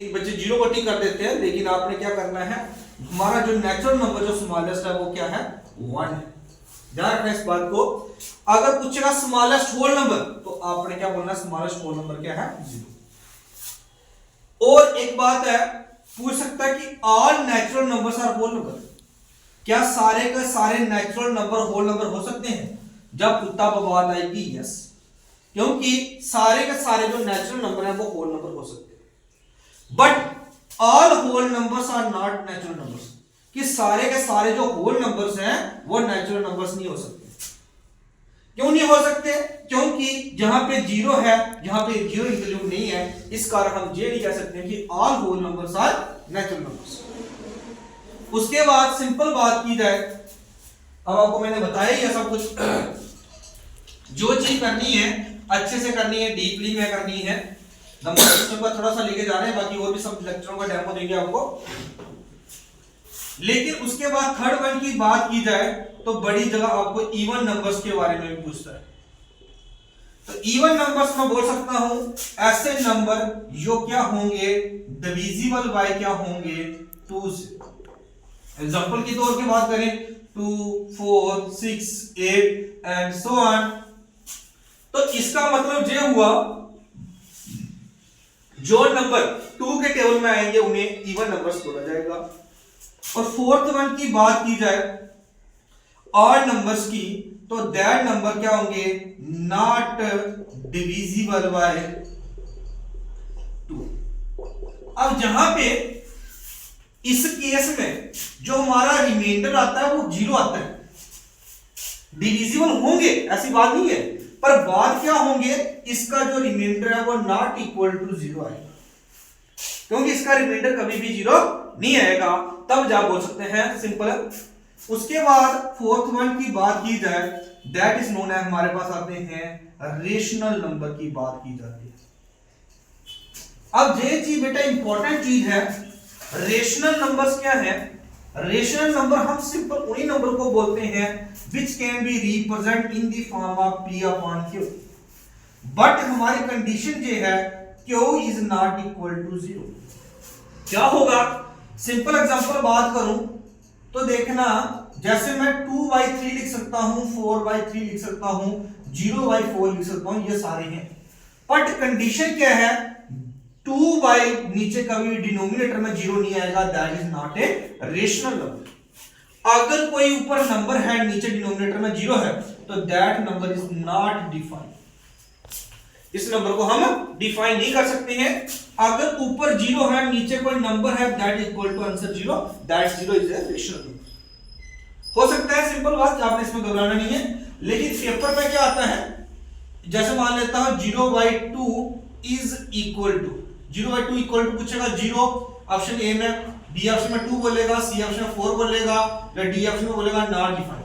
बच्चे जीरो को टिक कर देते हैं, लेकिन आपने क्या करना है, हमारा जो नेचुरल नंबर जो स्मॉलेस्ट है वो क्या है, 1 है। ध्यान रखना इस बात को। अगर पूछेगा स्मॉलेस्ट होल नंबर तो आपने क्या बोलना, स्मॉलेस्ट होल नंबर क्या है, 0। और एक बात है, पूछ सकता है कि all natural numbers are whole number, क्या सारे के सारे नेचुरल नंबर होल नंबर हो सकते हैं? जब तब बात आएगी यस, क्योंकि सारे के सारे जो नेचुरल नंबर है वो होल नंबर हो सकते हैं। But all whole numbers are not natural numbers, कि सारे के सारे जो होल नंबर्स हैं वो नेचुरल नंबर्स नहीं हो सकते। क्यों नहीं हो सकते? क्योंकि जहां पे जीरो है, जहां पे जीरो इंक्लूड नहीं है, इस कारण हम ये नहीं कह सकते कि all whole numbers are natural numbers. उसके बाद सिंपल बात की जाए, अब आपको मैंने बताया ही है सब कुछ। जो चीज करनी है अच्छे से करनी है, डीपली में करनी है। नंबर सिस्टम का थोड़ा सा लेके जा रहे हैं, बाकी और भी सब लेक्चरों का डेमो देंगे आपको। लेकिन उसके बाद थर्ड वन की बात की जाए तो बड़ी जगह आपको इवन नंबर्स के बारे में भी पूछता है। तो इवन नंबर्स में बोल सकता हूं ऐसे नंबर जो क्या होंगे, डिविजिबल बाय क्या होंगे, 2 से। एग्जांपल के तौर पे बात करें 2, 4, 6, 8 एंड सो ऑन। तो इसका मतलब ये हुआ जो नंबर 2 के टेबल में आएंगे उन्हें इवन नंबर्स बोला जाएगा। और फोर्थ वन की बात की जाए ऑड नंबर्स की, तो दैट नंबर क्या होंगे, नॉट डिविजिबल बाय 2। अब जहां पे इस केस में जो हमारा रिमाइंडर आता है वो 0 आता है। डिविजिबल होंगे ऐसी बात नहीं है, पर बात क्या होंगे, इसका जो रिमाइंडर है वो नॉट इक्वल टू 0 आएगा, क्योंकि इसका रिमाइंडर कभी भी 0 नहीं आएगा। तब जा बोल सकते हैं सिंपल। उसके बाद फोर्थ वन की बात की जाए, दैट इज नोन है, हमारे पास आते हैं रेशनल नंबर की बात की जाती है। अब ये चीज बेटा इंपॉर्टेंट चीज है। रेशनल नंबर्स क्या है? रेशनल नंबर हम सिंपल उन्हीं नंबर को बोलते हैं which can be represent in the form of p upon q, but हमारी कंडीशन ये है q is not equal to 0। क्या होगा? सिंपल एग्जांपल बात करूं तो देखना, जैसे मैं 2/3 लिख सकता हूं, 4/3 लिख सकता हूं, 0/4 लिख सकता हूं, ये सारे हैं। बट कंडीशन क्या है, 2 बाई नीचे कभी डिनोमिनेटर में 0 नहीं आएगा, that is not a rational number. अगर कोई ऊपर नंबर है नीचे डिनोमिनेटर में 0 है तो that number is not defined. इस नंबर को हम डिफाइन नहीं कर सकते हैं। अगर ऊपर 0 है नीचे कोई नंबर है, that is equal to answer 0, that 0 is a rational number. हो सकता है सिंपल बात, आपने इसमें घबराना नहीं है। लेकिन पेपर में क्या आता है, जैसे मान लेता हूं 0/2 is equal to, 0/2 equal to पूछेगा 0 ऑप्शन ए में, बी ऑप्शन में 2 बोलेगा, सी ऑप्शन में 4 बोलेगा, या डी ऑप्शन में बोलेगा नॉट डिफाइंड।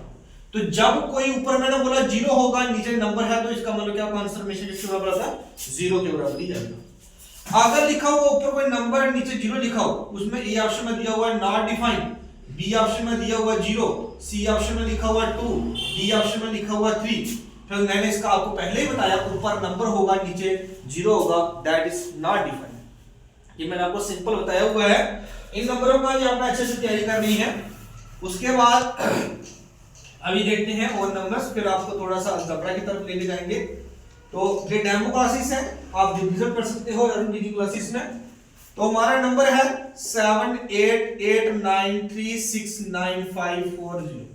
तो जब कोई ऊपर मैंने बोला 0 होगा, नीचे नंबर है, तो इसका मतलब क्या, आंसर हमेशा किसके बराबर आता है, 0 के बराबर ही जाएगा। अगर लिखा हुआ ऊपर कोई नंबर है नीचे 0 लिखा हो, उसमें ए ऑप्शन में दिया हुआ है नॉट डिफाइंड, बी ऑप्शन में दिया हुआ 0, सी ऑप्शन में लिखा हुआ 2, डी ऑप्शन में लिखा हुआ 3, फिर मैंने इसका आपको पहले ही बताया ऊपर नंबर होगा नीचे 0 होगा, दैट इज नॉट डिफाइंड। ये मैंने आपको सिंपल बताया हुआ है। इन नंबरों का ये आपने अच्छे से तैयारी करनी है। उसके बाद अभी देखते हैं और नंबर्स, फिर आपको थोड़ा सा अलजेब्रा की तरफ लेके जाएंगे। तो ये डेमो क्लासेस है, आप रिवीजन कर सकते हो अरुण जी की क्लासेस में। तो हमारा नंबर है 7889369540।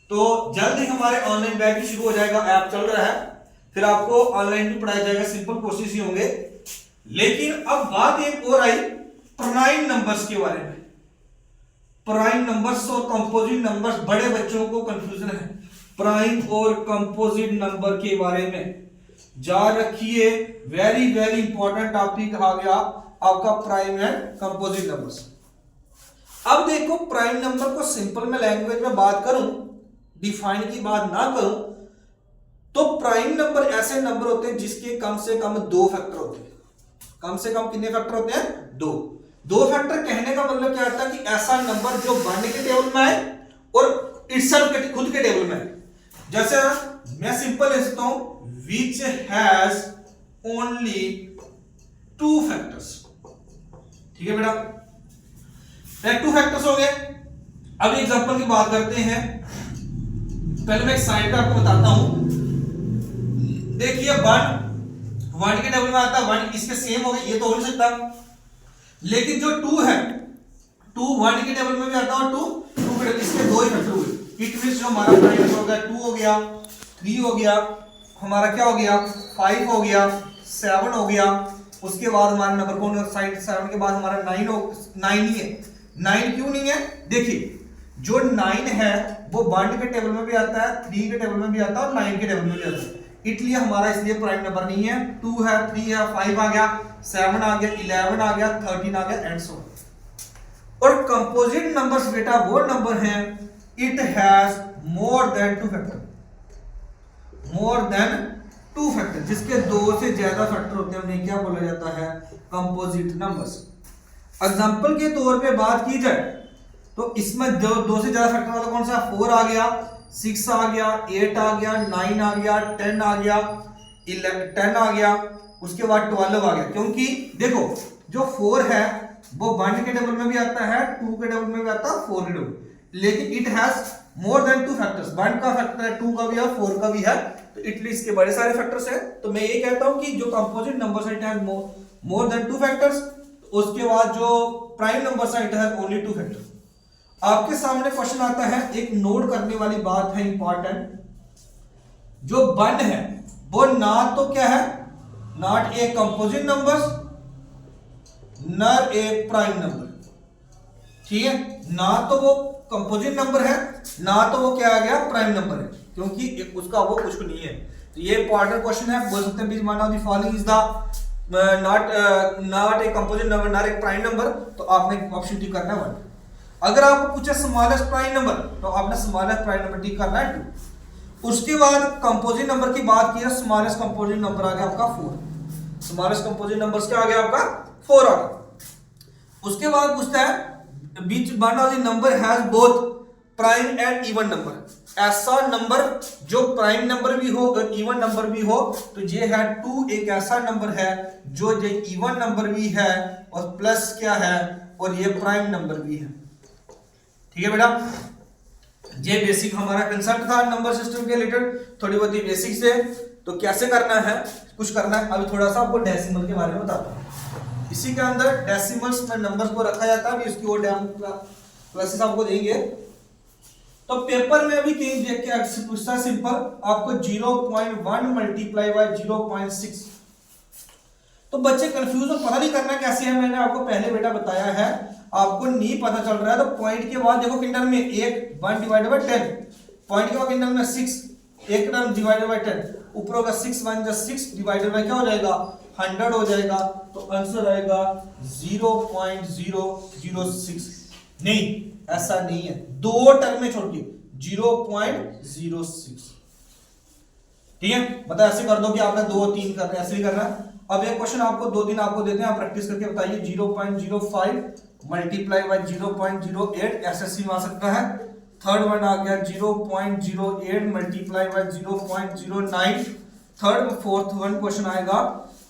तो जल्द ही हमारे ऑनलाइन बैच भी शुरू हो जाएगा, ऐप चल रहा है, फिर आपको ऑनलाइन भी पढ़ाया जाएगा, सिंपल कोर्सेज ही होंगे। लेकिन अब बात एक और आई प्राइम नंबर्स के बारे में। प्राइम नंबर्स और कंपोजिट नंबर्स, बड़े बच्चों को कंफ्यूजन है प्राइम और कंपोजिट नंबर के बारे में। जा रखिए, वेरी वेरी इंपॉर्टेंट टॉपिक आ गया आपका प्राइम एंड कंपोजिट नंबर्स। अब देखो, प्राइम नंबर को सिंपल में लैंग्वेज में बात करूं, डिफाइन की बात ना करूं, तो प्राइम नंबर ऐसे नंबर होते हैं जिसके कम से कम 2 फैक्टर होते हैं। कम से कम कितने फैक्टर होते हैं? 2 फैक्टर कहने का मतलब क्या होता है कि ऐसा नंबर जो 1 के टेबल में है और इटसेल्फ खुद के टेबल में है। जैसे मैं सिंपल लिख सकता हूं which has only 2 factors, ठीक है बेटा, टू फैक्टर्स हो गए। अब एग्जांपल की बात करते हैं। पहले मैं एक साइन पे आपको बताता हूं। देखिए 1 के टेबल में आता है 1, इसके सेम हो गए, ये तो हो नहीं सकता। लेकिन जो 2 है, 2 1 के टेबल में भी आता है और 2 के टेबल, इसके दो ही फैक्टर हुए। इट मींस जो हमारा प्राइम हो गया 2 हो गया, 3 हो गया, हमारा क्या हो गया 5 हो गया, 7 हो गया। उसके बाद हमारा नंबर कौन, साइड 7 के बाद हमारा 9 ही है। 9 क्यों नहीं है? देखिए जो 9 है वो 1 के टेबल में भी आता है, 3 के टेबल में भी आता है और 9 के टेबल में भी आता है। इसलिए हमारा इसलिए प्राइम नंबर नहीं है। 2 है, 3 है, 5 आ गया, 7 आ गया, 11 आ गया, 13 आ गया एंड सो ऑन। और कंपोजिट नंबर्स बेटा वो नंबर हैं it has more than 2 factor, more than 2 factor, जिसके 2 से ज्यादा फैक्टर होते हैं उन्हें क्या बोला जाता है? Composite numbers. एग्जांपल के तौर पे बात की जाए तो इसमें दो से ज्यादा फैक्टर वाला कौन सा? 4 आ गया, 6 आ गया, 8 आ गया, 9 आ गया, 10 आ गया, 10 आ गया, उसके बाद 12 आ गया। क्योंकि देखो जो 4 है वो 1 के टेबल में भी आता है, 2 के टेबल में भी आता है, 4 के टेबल, लेकिन it has more than 2 factors. 1 का फैक्टर है, 2 का भी है, 4 का भी है, तो इटली इसके बड़े सारे फैक्टर्स हैं। तो मैं ये कहता हूं कि जो कंपोजिट नंबर्स है it has more than 2 factors. उसके बाद जो प्राइम नंबर्स है इट हैज ओनली 2 फैक्टर्स। आपके सामने क्वेश्चन आता है, एक नोट करने वाली बात है इंपॉर्टेंट। जो 1 है वो ना तो क्या है, नॉट ए कंपोजिट नंबर्स नर ए प्राइम नंबर, ठीक है, ना तो वो कंपोजिट नंबर है ना तो वो क्या आ गया प्राइम नंबर है, क्योंकि उसका वो कुछ नहीं है। तो ये इंपॉर्टेंट क्वेश्चन है। बोल सकते हैं which one of the following is the not a composite number not a prime number, तो आपने ऑप्शन टी करना है 1। अगर आपको पूछे स्मॉलेस्ट प्राइम नंबर तो आपने स्मॉलेस्ट प्राइम नंबर टिक करना है 2। उसके बाद कंपोजिट नंबर की बात की है, स्मॉलेस्ट कंपोजिट नंबर आ गया आपका 4। स्मॉलेस्ट कंपोजिट नंबर्स क्या आ गया आपका 4 आ गया। उसके बाद पूछता है which one of the number has both prime and even number. ऐसा नंबर जो प्राइम नंबर भी हो और इवन नंबर भी हो, तो ये है 2 एक ऐसा नंबर है जो ये इवन नंबर भी है और प्लस क्या है और ये प्राइम नंबर भी है। ठीक है बेटा, ये बेसिक हमारा कंसेप्ट था नंबर सिस्टम के रिलेटेड, थोड़ी बहुत ही बेसिक से। तो कैसे करना है, कुछ करना है। अभी थोड़ा सा आपको डेसिमल के बारे में बताता हूँ। इसी के अंदर डेसिमल्स में नंबर्स को रखा जाता है, इसकी और क्लासेस आपको देंगे। तो पेपर में अभी कहीं देख के पूछता है सिंपल, आपको 0.1 मल्टीप्लाई बाय 0.6। तो बच्चे कंफ्यूज हो, पता नहीं करना कैसे है। मैंने आपको पहले बेटा बताया है, आपको नहीं पता चल रहा है तो पॉइंट के बाद देखो किंडर में 1 डिवाइडेड बाय 10, पॉइंट के बाद किंडर में 6, 1 टर्म डिवाइडेड बाय 10, ऊपर होगा 6 1 जा 6 डिवाइडेड बाय क्या हो जाएगा 100 हो जाएगा। तो आंसर आएगा 0.006। नहीं, ऐसा नहीं है, 2 टर्म में छोड़ के 0.06। ठीक है, मतलब ऐसे कर दो कि आपने 2 3 करना है, ऐसे ही करना है। अब एक क्वेश्चन आपको 2 3 आपको देते हैं, आप प्रैक्टिस करके बताइए। 0.05 मल्टीप्लाई बाय 0.08 एसएससी में आ सकता है। थर्ड वन आ गया 0.08 multiply by 0.09। Third fourth one question आएगा,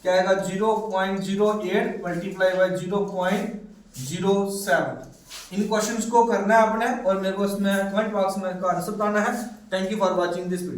क्या आएगा 0.08 मल्टीप्लाई बाय 0.07। इन क्वेश्चंस को करना है आपने और मेरे को इसमें कमेंट बॉक्स में इसका आंसर बताना है। Thank you for watching this video.